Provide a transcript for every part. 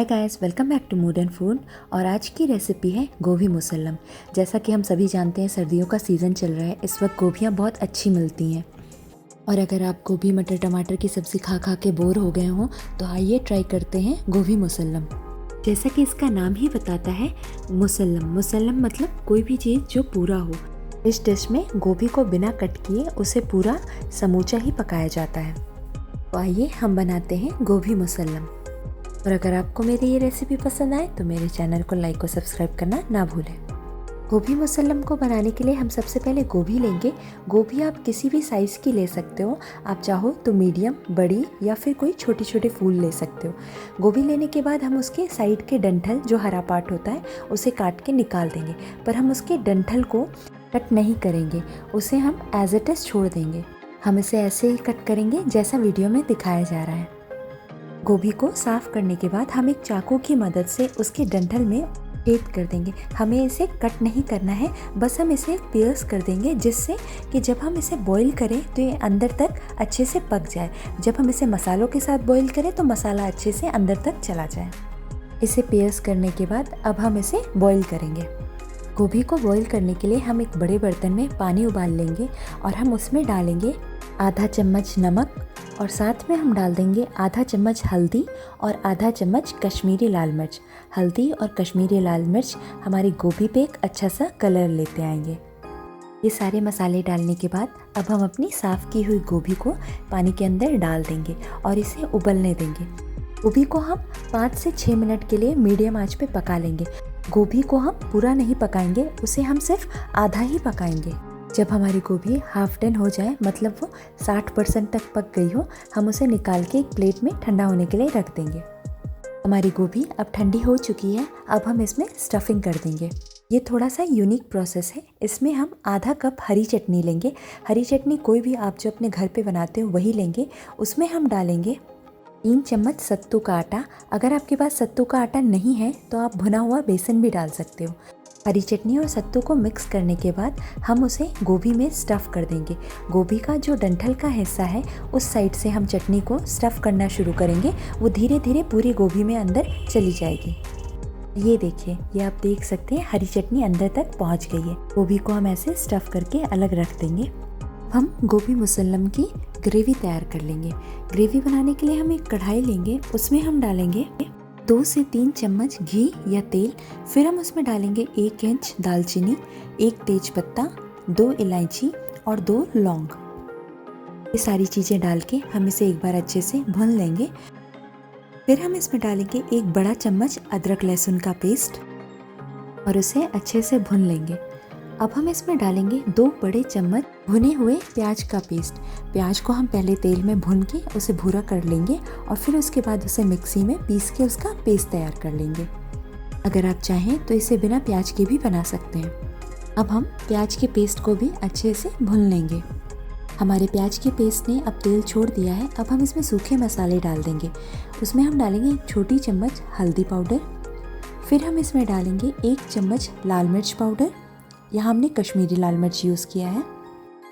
Hi guys, welcome back to modern food. और आज की रेसिपी है गोभी मुसल्लम। जैसा कि हम सभी जानते हैं, सर्दियों का सीज़न चल रहा है। इस वक्त गोभियाँ बहुत अच्छी मिलती हैं। और अगर आप गोभी मटर टमाटर की सब्ज़ी खा खा के बोर हो गए हों तो आइए ट्राई करते हैं गोभी मुसल्लम। जैसा कि इसका नाम ही बताता है, मुसल्लम। मुसल्लम मतलब कोई भी चीज़ जो पूरा हो। इस डिश में गोभी को बिना कट किए उसे पूरा समूचा ही पकाया जाता है। तो आइए हम बनाते हैं गोभी मुसल्लम। और अगर आपको मेरी ये रेसिपी पसंद आए तो मेरे चैनल को लाइक और सब्सक्राइब करना ना भूलें। गोभी मुसल्लम को बनाने के लिए हम सबसे पहले गोभी लेंगे। गोभी आप किसी भी साइज़ की ले सकते हो। आप चाहो तो मीडियम, बड़ी या फिर कोई छोटे छोटे फूल ले सकते हो। गोभी लेने के बाद हम उसके साइड के डंठल, जो हरा पार्ट होता है, उसे काट के निकाल देंगे। पर हम उसके डंठल को कट नहीं करेंगे, उसे हम एज इट इज़ छोड़ देंगे। हम इसे ऐसे ही कट करेंगे जैसा वीडियो में दिखाया जा रहा है। गोभी को साफ़ करने के बाद हम एक चाकू की मदद से उसके डंठल में छेद कर देंगे। हमें इसे कट नहीं करना है, बस हम इसे पियर्स कर देंगे, जिससे कि जब हम इसे बॉईल करें तो ये अंदर तक अच्छे से पक जाए। जब हम इसे मसालों के साथ बॉईल करें तो मसाला अच्छे से अंदर तक चला जाए। इसे पियर्स करने के बाद अब हम इसे बॉईल करेंगे। गोभी को बॉईल करने के लिए हम एक बड़े बर्तन में पानी उबाल लेंगे और हम उसमें डालेंगे आधा चम्मच नमक, और साथ में हम डाल देंगे आधा चम्मच हल्दी और आधा चम्मच कश्मीरी लाल मिर्च। हल्दी और कश्मीरी लाल मिर्च हमारी गोभी पे एक अच्छा सा कलर लेते आएंगे। ये सारे मसाले डालने के बाद अब हम अपनी साफ़ की हुई गोभी को पानी के अंदर डाल देंगे और इसे उबलने देंगे। गोभी को हम 5 से 6 मिनट के लिए मीडियम आंच पे पका लेंगे। गोभी को हम पूरा नहीं पकाएंगे, उसे हम सिर्फ आधा ही पकाएंगे। जब हमारी गोभी हाफ डन हो जाए, मतलब वो 60% तक पक गई हो, हम उसे निकाल के एक प्लेट में ठंडा होने के लिए रख देंगे। हमारी गोभी अब ठंडी हो चुकी है। अब हम इसमें स्टफिंग कर देंगे। ये थोड़ा सा यूनिक प्रोसेस है। इसमें हम आधा कप हरी चटनी लेंगे। हरी चटनी कोई भी आप जो अपने घर पे बनाते हो वही लेंगे। उसमें हम डालेंगे 3 चम्मच सत्तू का आटा। अगर आपके पास सत्तू का आटा नहीं है तो आप भुना हुआ बेसन भी डाल सकते हो। हरी चटनी और सत्तू को मिक्स करने के बाद हम उसे गोभी में स्टफ़ कर देंगे। गोभी का जो डंठल का हिस्सा है, उस साइड से हम चटनी को स्टफ़ करना शुरू करेंगे। वो धीरे धीरे पूरी गोभी में अंदर चली जाएगी। ये देखिए, ये आप देख सकते हैं हरी चटनी अंदर तक पहुंच गई है। गोभी को हम ऐसे स्टफ़ करके अलग रख देंगे। हम गोभी मुसल्लम की ग्रेवी तैयार कर लेंगे। ग्रेवी बनाने के लिए हम एक कढ़ाई लेंगे। उसमें हम डालेंगे 2 से 3 चम्मच घी या तेल। फिर हम उसमें डालेंगे 1 इंच दालचीनी, 1 तेज पत्ता, 2 इलायची और 2 लौंग। ये सारी चीज़ें डाल के हम इसे एक बार अच्छे से भून लेंगे। फिर हम इसमें डालेंगे 1 बड़ा चम्मच अदरक लहसुन का पेस्ट और उसे अच्छे से भून लेंगे। अब हम इसमें डालेंगे 2 बड़े चम्मच भुने हुए प्याज का पेस्ट। प्याज को हम पहले तेल में भून के उसे भूरा कर लेंगे और फिर उसके बाद उसे मिक्सी में पीस के उसका पेस्ट तैयार कर लेंगे। अगर आप चाहें तो इसे बिना प्याज के भी बना सकते हैं। अब हम प्याज के पेस्ट को भी अच्छे से भून लेंगे। हमारे प्याज के पेस्ट ने अब तेल छोड़ दिया है। अब हम इसमें सूखे मसाले डाल देंगे। उसमें हम डालेंगे 1 छोटी चम्मच हल्दी पाउडर। फिर हम इसमें डालेंगे 1 चम्मच लाल मिर्च पाउडर। यहाँ हमने कश्मीरी लाल मिर्च यूज़ किया है।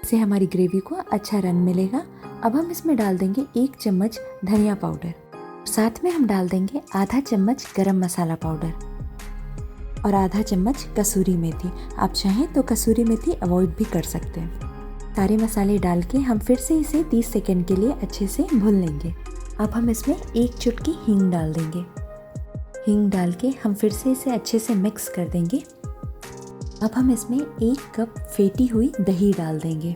इससे हमारी ग्रेवी को अच्छा रंग मिलेगा। अब हम इसमें डाल देंगे 1 चम्मच धनिया पाउडर। साथ में हम डाल देंगे आधा चम्मच गरम मसाला पाउडर और आधा चम्मच कसूरी मेथी। आप चाहें तो कसूरी मेथी अवॉइड भी कर सकते हैं। सारे मसाले डाल के हम फिर से इसे 30 सेकेंड के लिए अच्छे से भून लेंगे। अब हम इसमें 1 चुटकी हींग डाल देंगे। हींग डाल के हम फिर से इसे अच्छे से मिक्स कर देंगे। अब हम इसमें 1 कप फेंटी हुई दही डाल देंगे।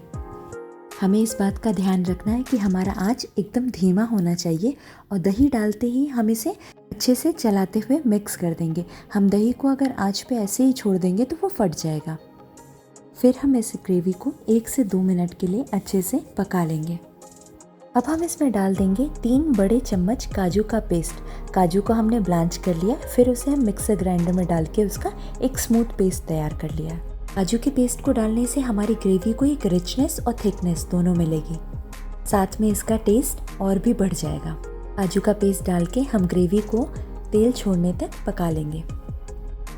हमें इस बात का ध्यान रखना है कि हमारा आंच एकदम धीमा होना चाहिए और दही डालते ही हम इसे अच्छे से चलाते हुए मिक्स कर देंगे। हम दही को अगर आंच पे ऐसे ही छोड़ देंगे तो वो फट जाएगा। फिर हम इस ग्रेवी को 1 से 2 मिनट के लिए अच्छे से पका लेंगे। अब हम इसमें डाल देंगे 3 बड़े चम्मच काजू का पेस्ट। काजू को हमने ब्लांच कर लिया, फिर उसे हम मिक्सर ग्राइंडर में डाल के उसका एक स्मूथ पेस्ट तैयार कर लिया। काजू के पेस्ट को डालने से हमारी ग्रेवी को एक रिचनेस और थिकनेस दोनों मिलेगी। साथ में इसका टेस्ट और भी बढ़ जाएगा। काजू का पेस्ट डाल के हम ग्रेवी को तेल छोड़ने तक पका लेंगे।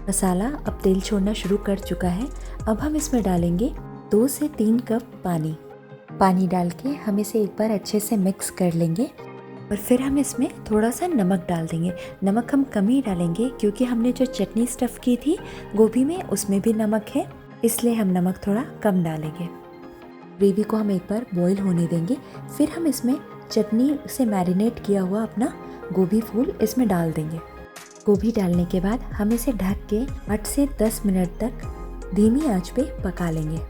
मसाला अब तेल छोड़ना शुरू कर चुका है। अब हम इसमें डालेंगे 2 से 3 कप पानी। पानी डाल के हम इसे एक बार अच्छे से मिक्स कर लेंगे। और फिर हम इसमें थोड़ा सा नमक डाल देंगे। नमक हम कम ही डालेंगे क्योंकि हमने जो चटनी स्टफ़ की थी गोभी में उसमें भी नमक है, इसलिए हम नमक थोड़ा कम डालेंगे। ग्रेवी को हम एक बार बॉईल होने देंगे। फिर हम इसमें चटनी से मैरिनेट किया हुआ अपना गोभी फूल इसमें डाल देंगे। गोभी डालने के बाद हम इसे ढक के 8 से 10 मिनट तक धीमी आंच पे पका लेंगे।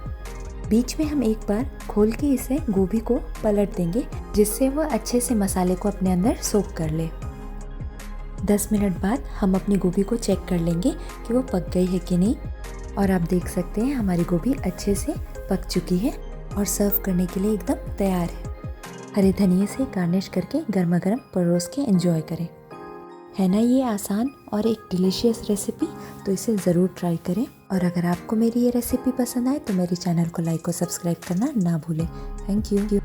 बीच में हम एक बार खोल के इसे गोभी को पलट देंगे जिससे वो अच्छे से मसाले को अपने अंदर सोक कर ले। 10 मिनट बाद हम अपनी गोभी को चेक कर लेंगे कि वो पक गई है कि नहीं। और आप देख सकते हैं हमारी गोभी अच्छे से पक चुकी है और सर्व करने के लिए एकदम तैयार है। हरे धनिए से गार्निश करके गर्मा गर्म परोस के एंजॉय करें। है ना ये आसान और एक डिलीशियस रेसिपी, तो इसे ज़रूर ट्राई करें। और अगर आपको मेरी ये रेसिपी पसंद आए तो मेरे चैनल को लाइक और सब्सक्राइब करना ना भूलें। Thank you.